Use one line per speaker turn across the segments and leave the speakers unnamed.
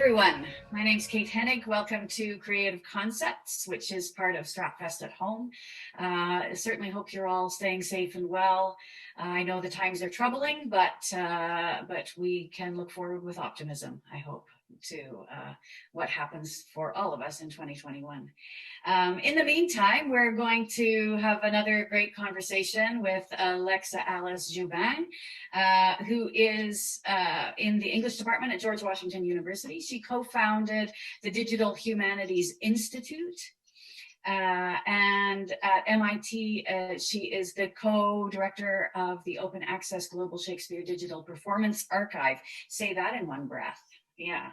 everyone. My name's Kate Hennig. Welcome to Creative Concepts, which is part of Stratford Home. Certainly hope you're all staying safe and well. I know the times are troubling, but we can look forward with optimism, I hope, to what happens for all of us in 2021. In the meantime, we're going to have another great conversation with Alexa Alice Joubin, who is in the English department at George Washington University. She co-founded the Digital Humanities Institute. And at MIT, she is the co-director of the Open Access Global Shakespeare Digital Performance Archive. Say that in one breath. Yeah.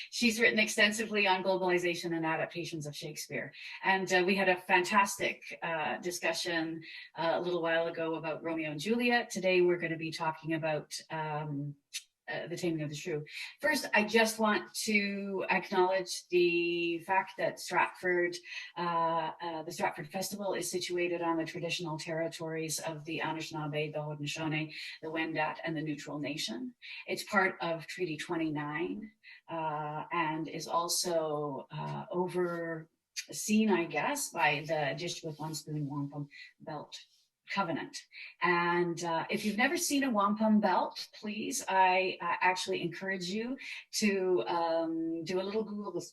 She's written extensively on globalization and adaptations of Shakespeare. And we had a fantastic discussion a little while ago about Romeo and Juliet. Today, we're going to be talking about the Taming of the Shrew. First, I just want to acknowledge the fact that Stratford, the Stratford Festival is situated on the traditional territories of the Anishinaabe, the Haudenosaunee, the Wendat, and the Neutral Nation. It's part of Treaty 29 and is also overseen, I guess, by the Dish with One Spoon Wampum Belt Covenant. And if you've never seen a wampum belt, please, I actually encourage you to do a little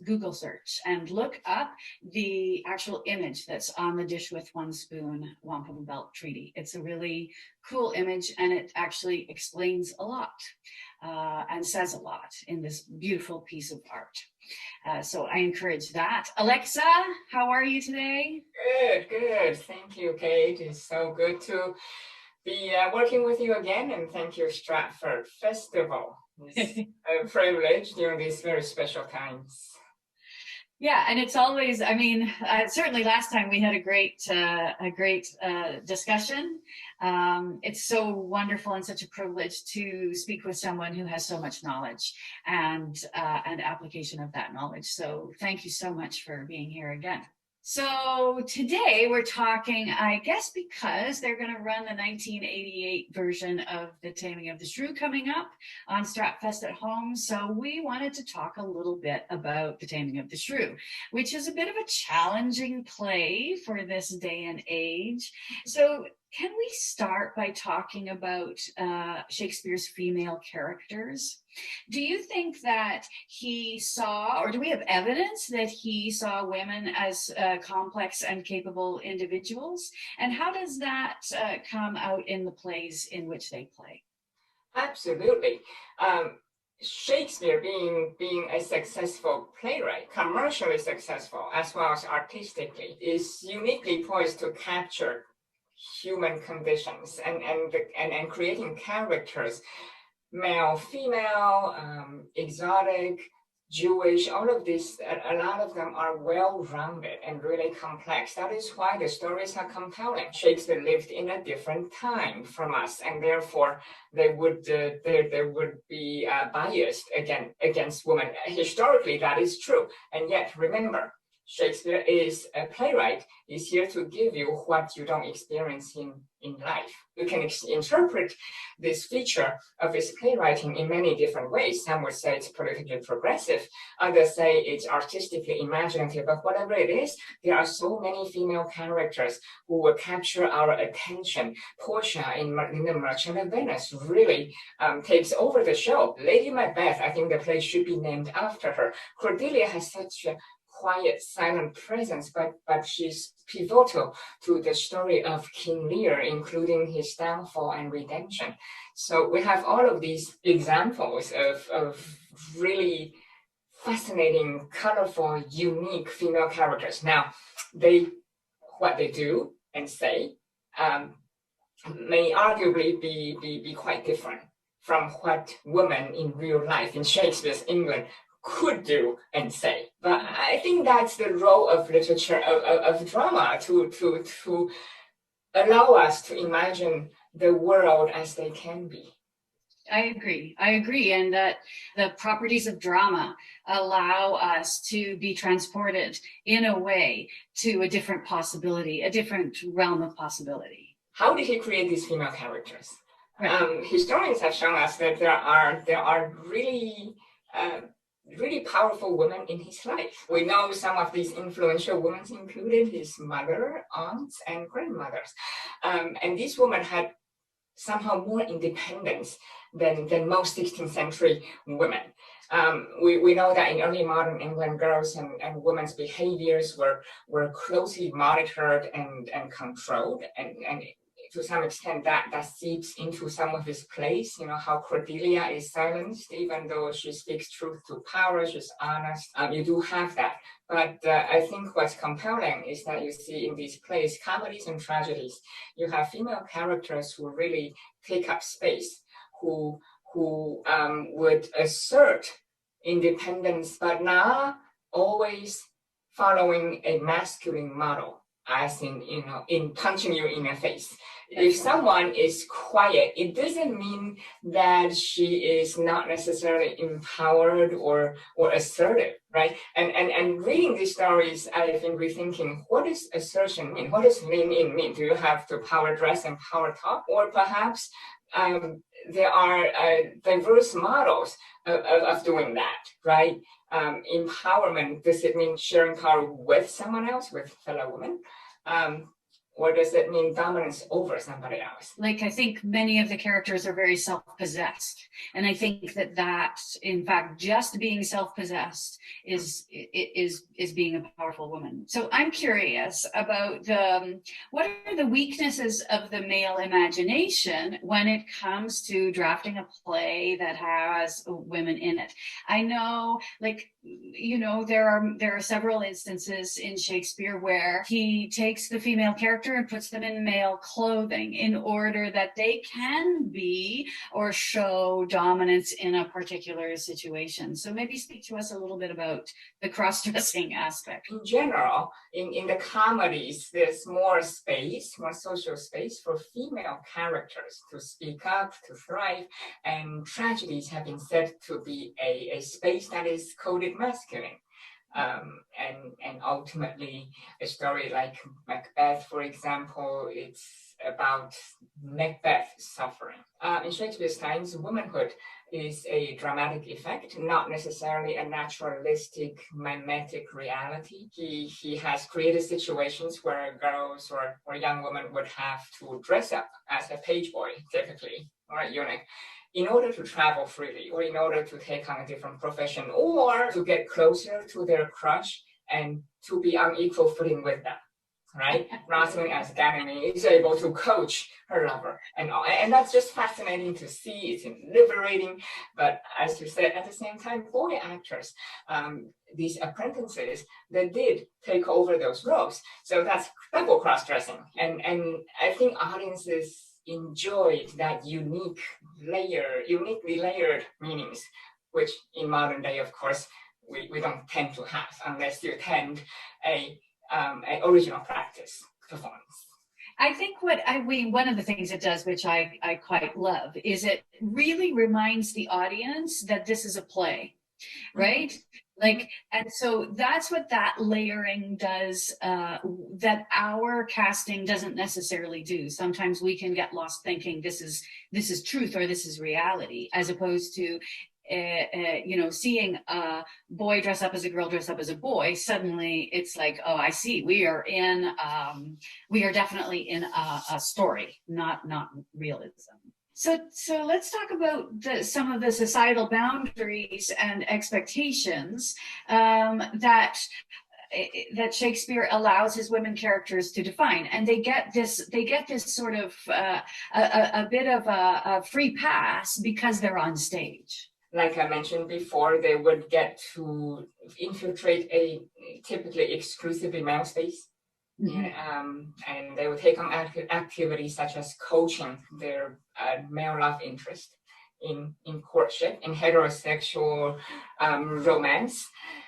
Google search and look up the actual image that's on the Dish with One Spoon Wampum Belt Treaty. It's a really cool image, and it actually explains a lot and says a lot in this beautiful piece of art. So I encourage that. Alexa, how are you today?
Good. Thank you, Kate. It's so good to be working with you again, and thank you, Stratford Festival. It's a privilege during these very special times.
Yeah, and it's always, I mean, certainly last time we had a great discussion. It's so wonderful and such a privilege to speak with someone who has so much knowledge and application of that knowledge. So thank you so much for being here again. So today we're talking, I guess, because they're going to run the 1988 version of The Taming of the Shrew coming up on Stratford Home. So we wanted to talk a little bit about The Taming of the Shrew, which is a bit of a challenging play for this day and age. So can we start by talking about Shakespeare's female characters? Do you think that he saw, or do we have evidence that he saw women as complex and capable individuals? And how does that come out in the plays in which they play?
Absolutely. Shakespeare being a successful playwright, commercially successful as well as artistically, is uniquely poised to capture human conditions and creating characters, male, female, exotic, Jewish, all of this, a lot of them are well-rounded and really complex. That is why the stories are compelling. Shakespeare lived in a different time from us, and therefore they would be biased against women. Historically, that is true. And yet, remember, Shakespeare is a playwright. He's here to give you what you don't experience in life. You can interpret this feature of his playwriting in many different ways. Some would say it's politically progressive. Others say it's artistically imaginative. But whatever it is, there are so many female characters who will capture our attention. Portia in The Merchant of Venice really takes over the show. Lady Macbeth, I think the play should be named after her. Cordelia has such a quiet, silent presence, but she's pivotal to the story of King Lear, including his downfall and redemption. So we have all of these examples of really fascinating, colorful, unique female characters. Now, what they do and say may arguably be quite different from what women in real life in Shakespeare's England could do and say. But I think that's the role of literature, of drama, to allow us to imagine the world as they can be.
I agree. And that the properties of drama allow us to be transported in a way to a different possibility, a different realm of possibility.
How did he create these female characters?
Right.
Historians have shown us that there are really really powerful women in his life. We know some of these influential women included his mother, aunts, and grandmothers. And these women had somehow more independence than most 16th century women. We know that in early modern England, girls and women's behaviors were closely monitored and controlled, and to some extent that seeps into some of his plays. How Cordelia is silenced, even though she speaks truth to power, she's honest. You do have that. But I think what's compelling is that you see in these plays, comedies and tragedies, you have female characters who really take up space, who would assert independence, but not always following a masculine model, as in punching you in the face. If someone is quiet, it doesn't mean that she is not necessarily empowered or assertive, right? And reading these stories, I've been rethinking, what does assertion mean? What does lean in mean? Do you have to power dress and power talk? Or perhaps there are diverse models of doing that, right? Empowerment, does it mean sharing power with someone else, with fellow women? Or does it mean dominance over somebody else?
Like, I think many of the characters are very self-possessed. And I think that in fact, just being self-possessed is being a powerful woman. So I'm curious about what are the weaknesses of the male imagination when it comes to drafting a play that has women in it? I know, there are several instances in Shakespeare where he takes the female character and puts them in male clothing in order that they can be or show dominance in a particular situation. So maybe speak to us a little bit about the cross-dressing aspect.
In general, in the comedies, there's more social space for female characters to speak up, to thrive, and tragedies have been said to be a space that is coded masculine. And ultimately, a story like Macbeth, for example, it's about Macbeth suffering. In Shakespeare's times, womanhood is a dramatic effect, not necessarily a naturalistic, mimetic reality. He has created situations where girls or young women would have to dress up as a page boy, typically, or a eunuch, in order to travel freely, or in order to take on a different profession, or to get closer to their crush and to be on equal footing with them, right? Rosalind as Ganymede is able to coach her lover, and that's just fascinating to see. It's liberating, but as you said, at the same time, boy actors, these apprentices, they did take over those roles. So that's double cross-dressing, and I think audiences enjoyed that uniquely layered meanings, which in modern day, of course, we don't tend to have unless you attend a original practice performance.
I think one of the things it does, which I quite love, is it really reminds the audience that this is a play, right? And so that's what that layering does, that our casting doesn't necessarily do. Sometimes we can get lost thinking this is truth or this is reality, as opposed to seeing a boy dress up as a girl, dress up as a boy. Suddenly it's like, oh, I see, we are definitely in a story, not realism. So let's talk about some of the societal boundaries and expectations that Shakespeare allows his women characters to define, and they get this sort of a bit of a free pass because they're on stage.
Like I mentioned before, they would get to infiltrate a typically exclusively male space. Mm-hmm. And they would take on activities such as coaching their male love interest in courtship, in heterosexual romance.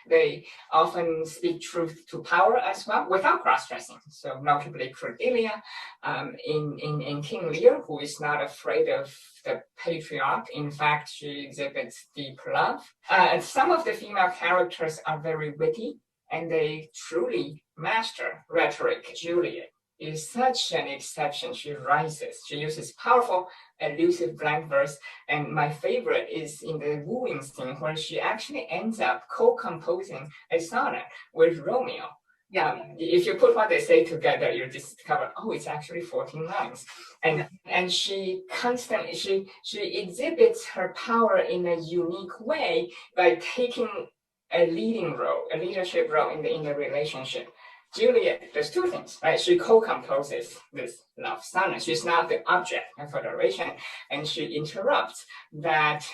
They often speak truth to power as well, without cross-dressing. So notably Cordelia, in King Lear, who is not afraid of the patriarch. In fact, she exhibits deep love. Some of the female characters are very witty, and they truly master rhetoric. Juliet is such an exception. She rises. She uses powerful, elusive blank verse. And my favorite is in the wooing scene where she actually ends up co-composing a sonnet with Romeo. If you put what they say together, you discover, oh, it's actually 14 lines. And she constantly, she exhibits her power in a unique way by taking a leadership role in the relationship. Juliet does two things, right? She co-composes this love sonnet. She's not the object of adoration, and she interrupts that.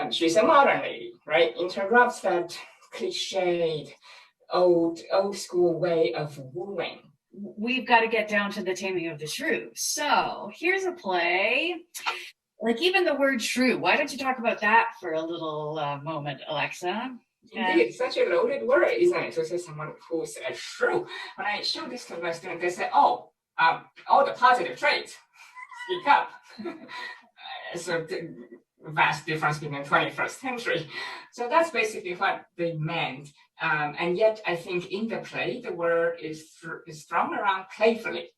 She's a modern lady, right? Interrupts that cliched, old school way of wooing.
We've got to get down to the Taming of the Shrew. So here's a play. Like even the word shrew. Why don't you talk about that for a little moment, Alexa?
Indeed, such a loaded word, isn't it? To say someone who's a shrew. When I show this to my students, they say, all the positive traits speak up. So the vast difference between 21st century. So that's basically what they meant. And yet, I think in the play, the word is thrown around playfully.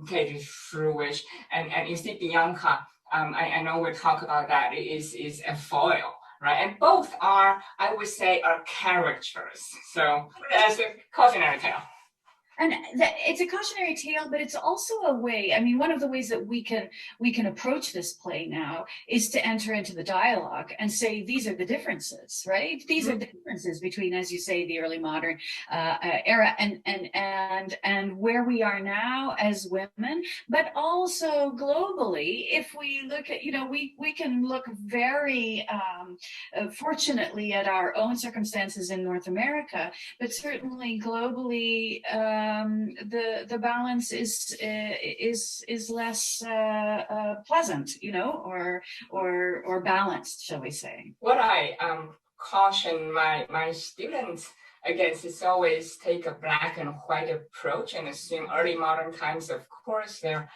Okay, shrewish. And you see Bianca, I know we'll talk about that, is a foil. Right, and both are, I would say, are characters. So as a cautionary tale.
And it's a cautionary tale, but it's also a way. I mean, one of the ways that we can approach this play now is to enter into the dialogue and say these are the differences, right? These are the differences between, as you say, the early modern era and where we are now as women, but also globally. If we look at, we can look very fortunately at our own circumstances in North America, but certainly globally. The balance is less pleasant, or balanced, shall we say?
What I caution my students against is always take a black and white approach and assume early modern times, of course, they're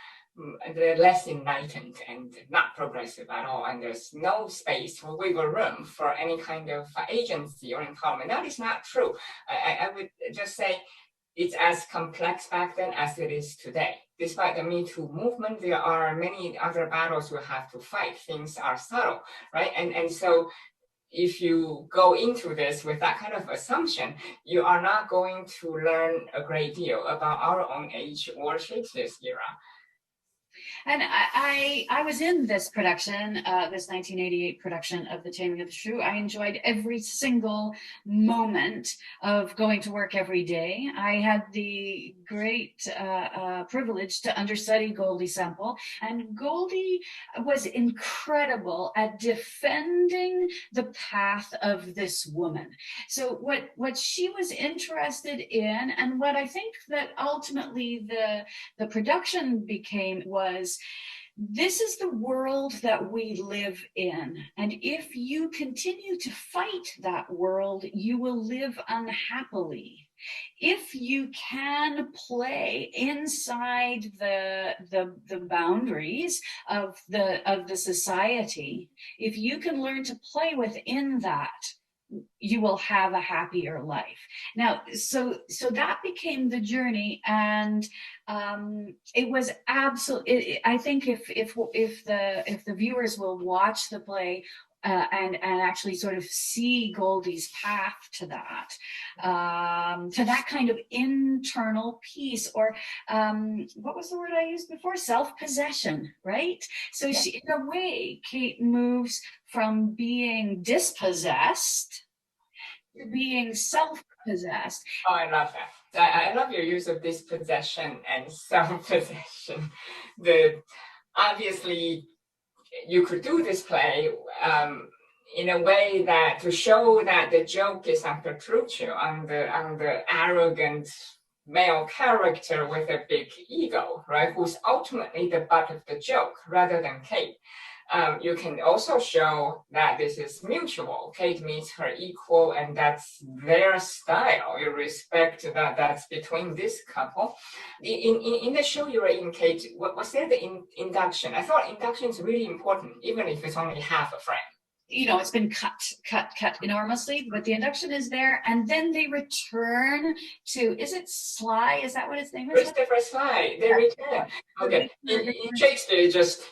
less enlightened and not progressive at all, and there's no space or wiggle room for any kind of agency or empowerment. That is not true. I would just say it's as complex back then as it is today. Despite the Me Too movement, there are many other battles we have to fight. Things are subtle, right? And so if you go into this with that kind of assumption, you are not going to learn a great deal about our own age or Shakespeare's era.
And I was in this production, this 1988 production of The Taming of the Shrew. I enjoyed every single moment of going to work every day. I had the great privilege to understudy Goldie Semple, and Goldie was incredible at defending the path of this woman. So what she was interested in, and what I think that ultimately the production became was, this is the world that we live in. And if you continue to fight that world, you will live unhappily. If you can play inside the boundaries of the society, if you can learn to play within that, you will have a happier life. Now, so that became the journey, and it was absolutely. I think if the viewers will watch the play and actually sort of see Goldie's path to that kind of internal peace, or what was the word I used before? Self-possession, right? So she, in a way, Kate moves from being dispossessed to being self-possessed.
Oh, I love that. I love your use of dispossession and self-possession. Obviously, you could do this play in a way that to show that the joke is on Petruchio, on the arrogant male character with a big ego, right? Who's ultimately the butt of the joke rather than Kate. You can also show that this is mutual. Kate meets her equal, and that's their style. You respect that's between this couple. In the show you were in, Kate, was there the induction? I thought induction is really important, even if it's only half a frame.
it's been cut enormously, but the induction is there, and then they return to, is it Sly? Is that what his name is?
Christopher Sly, they return. Okay, in Shakespeare, just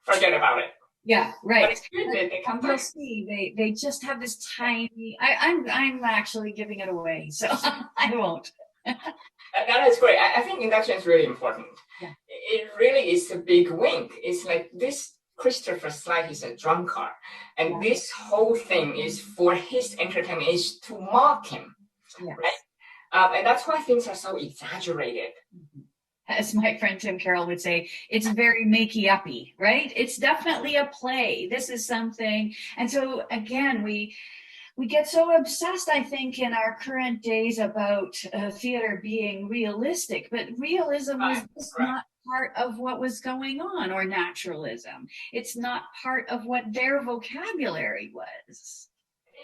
forget about it.
Yeah, right.
They come
You'll
back.
see, they just have this tiny. I'm actually giving it away, so I won't.
That is great. I think induction is really important.
Yeah.
It really is a big wink. It's like this Christopher Sly is a drunkard, and this whole thing is for his entertainment, is to mock him, right? And that's why things are so exaggerated.
As my friend Tim Carroll would say, it's very makey-uppy, right? It's definitely a play. This is something, and so again, we get so obsessed, I think, in our current days about theater being realistic, but realism was just not part of what was going on, or naturalism. It's not part of what their vocabulary was.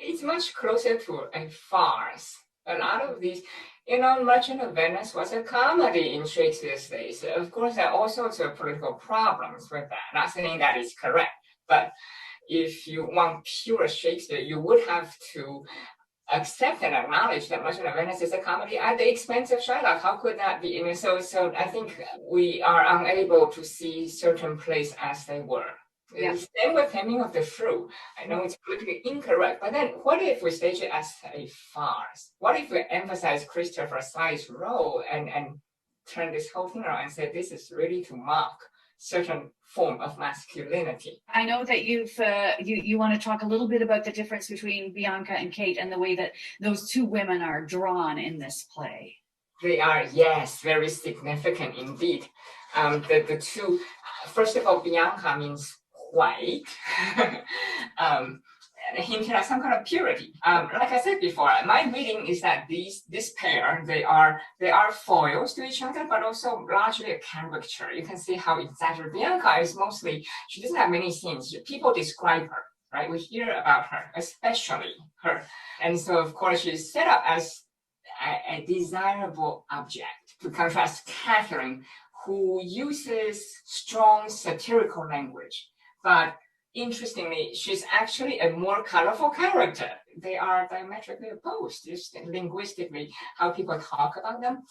It's much closer to a farce. A lot of these, Merchant of Venice was a comedy in Shakespeare's days. Of course, there are all sorts of political problems with that. Not saying that is correct, but if you want pure Shakespeare, you would have to accept and acknowledge that Merchant of Venice is a comedy at the expense of Shylock. How could that be? So I think we are unable to see certain plays as they were. Yeah. Same with Taming of the Shrew. I know it's politically incorrect, but then what if we stage it as a farce? What if we emphasize Christopher Sly's role and turn this whole thing around and say this is really to mock certain form of masculinity? I
know that you want to talk a little bit about the difference between Bianca and Kate and the way that those two women are drawn in this play.
They are, yes, very significant indeed. The two, first of all, Bianca means white, hinting at some kind of purity. Like I said before, my reading is that this pair, they are foils to each other, but also largely a caricature. You can see how exaggerated Bianca is. Mostly, she doesn't have many scenes. People describe her, right? We hear about her, especially her, and so of course she's set up as a desirable object. To contrast Catherine, who uses strong satirical language. But interestingly, she's actually a more colorful character. They are diametrically opposed, just linguistically, how people talk about them.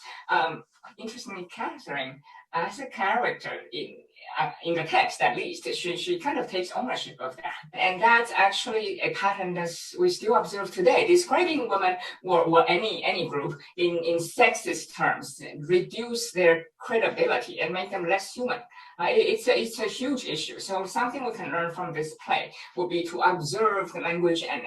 Interestingly, Catherine, as a character in the text at least, she kind of takes ownership of that. And that's actually a pattern that we still observe today. Describing women or any group in sexist terms reduce their credibility and make them less human. It's a huge issue. So something we can learn from this play would be to observe the language and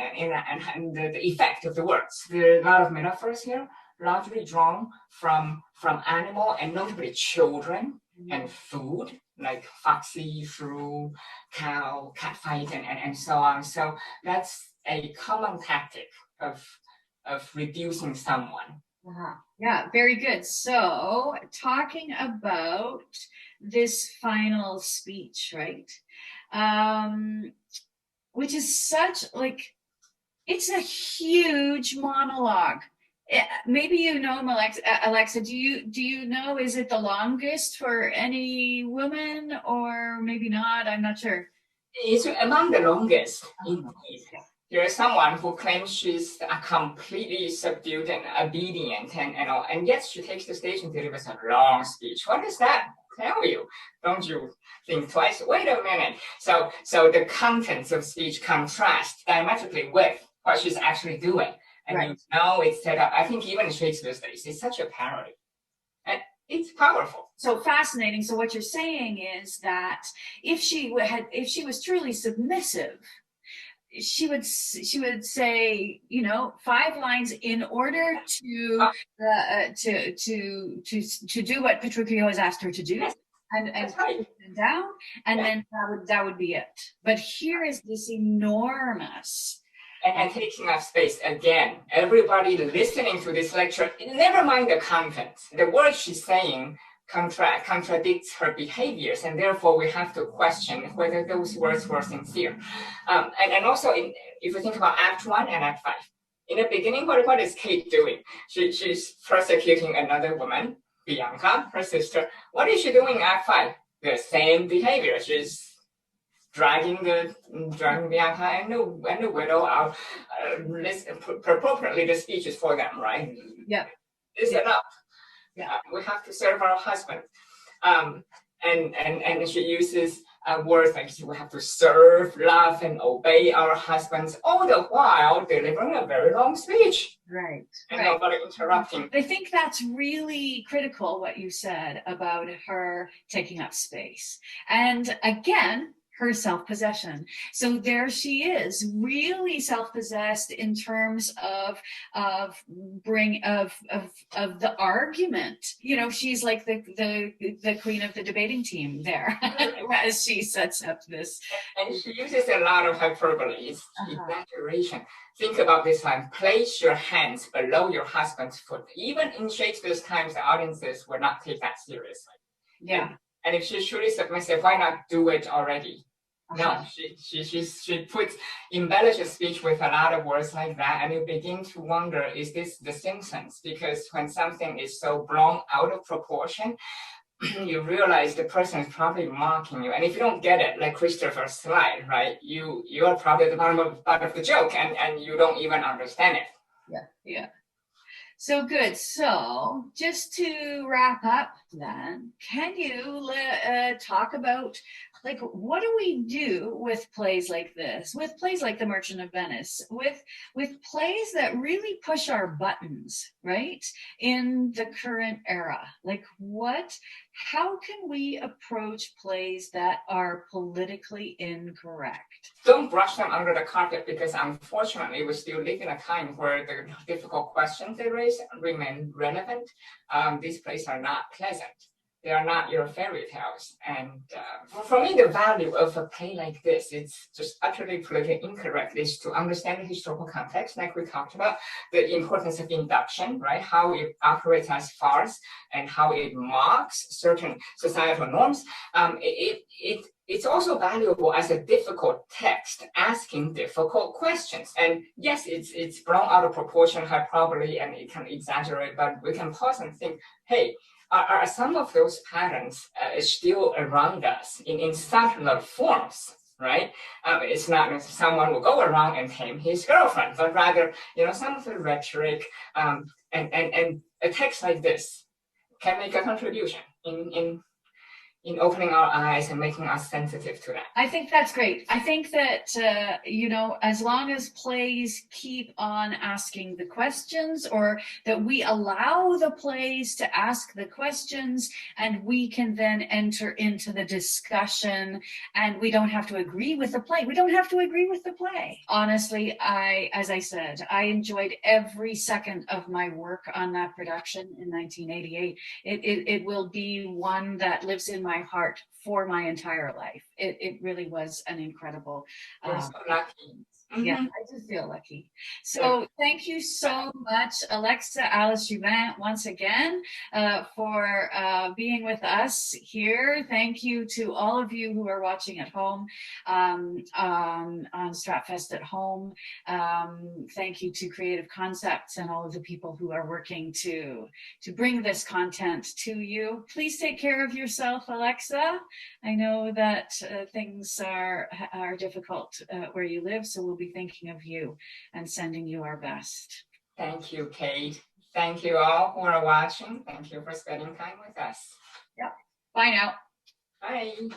the effect of the words. There are a lot of metaphors here, largely drawn from animal and notably children and food, like foxy, shrew, cow, cat fight, and so on. So that's a common tactic of reducing someone.
Yeah, very good. So talking about this final speech, right? Which is such it's a huge monologue. Maybe you know, Alexa, do you know, is it the longest for any woman, or maybe not? I'm not sure.
It's among the longest, indeed. There is someone who claims she's completely subdued and obedient, and yet she takes the stage and delivers a long speech. What does that tell you? Don't you think twice? Wait a minute. So the contents of speech contrast diametrically with what she's actually doing. And it's set up. I think even in Shakespeare's days, it's such a parody. And it's powerful.
So fascinating. So what you're saying is that if she was truly submissive, she would say, 5 lines in order to do what Petruchio has asked her to do, and put them down, and then that would be it. But here is this enormous.
And taking up space again. Everybody listening to this lecture, never mind the content. The words she's saying contradicts her behaviors, and therefore we have to question whether those words were sincere. And also, if you think about Act 1 and Act 5, in the beginning, what is Kate doing? She's persecuting another woman, Bianca, her sister. What is she doing in Act 5? The same behavior. She's dragging Bianca and the widow out, appropriately the speech is for them, right?
Yeah.
It's enough.
Yeah.
We have to serve our husband. And she uses words like we have to serve, love, and obey our husbands, all the while delivering a very long speech.
Right.
And nobody interrupting.
I think that's really critical, what you said about her taking up space. And again, her self-possession. So there she is, really self-possessed in terms of the argument. You know, she's like the queen of the debating team there as she sets up this.
And she uses a lot of hyperbole, exaggeration. Think about this line: place your hands below your husband's foot. Even in Shakespeare's times, the audiences would not take that seriously.
Yeah.
And if she's truly submissive, why not do it already? No, she embellishes speech with a lot of words like that, and you begin to wonder, is this The Simpsons? Because when something is so blown out of proportion, you realize the person is probably mocking you. And if you don't get it, like Christopher's slide, right, you're probably at the bottom of the joke, and you don't even understand it.
Yeah. So good. So just to wrap up then, can you talk about, like, what do we do with plays like this, with plays like The Merchant of Venice, with plays that really push our buttons, right, in the current era? Like, how can we approach plays that are politically incorrect?
Don't brush them under the carpet, because unfortunately we still live in a time where the difficult questions they raise remain relevant. These plays are not pleasant. They are not your fairy tales. And for me, the value of a play like this, it's just utterly politically incorrect, is to understand the historical context, like we talked about, the importance of induction, right? How it operates as farce and how it mocks certain societal norms. It's also valuable as a difficult text, asking difficult questions. And yes, it's blown out of proportion, hyperbole, and it can exaggerate, but we can pause and think, hey, are some of those patterns still around us in subtler forms, right? It's not someone will go around and tame his girlfriend, but rather, some of the rhetoric and a text like this can make a contribution in opening our eyes and making us sensitive to that.
I think that's great. I think that, as long as plays keep on asking the questions, or that we allow the plays to ask the questions, and we can then enter into the discussion, and we don't have to agree with the play. We don't have to agree with the play. Honestly, as I said, I enjoyed every second of my work on that production in 1988. It will be one that lives in my heart for my entire life. It really was an incredible.
We're so lucky.
Yeah, I do feel lucky. So thank you so much, Alexa Alice Joubin, once again, for being with us here. Thank you to all of you who are watching at home on Stratfest at Home. Thank you to Creative Concepts and all of the people who are working to bring this content to you. Please take care of yourself, Alexa. I know that things are difficult where you live, so we'll be thinking of you and sending you our best.
Thank you, Kate. Thank you all who are watching. Thank you for spending time with us.
Yep. Bye now.
Bye.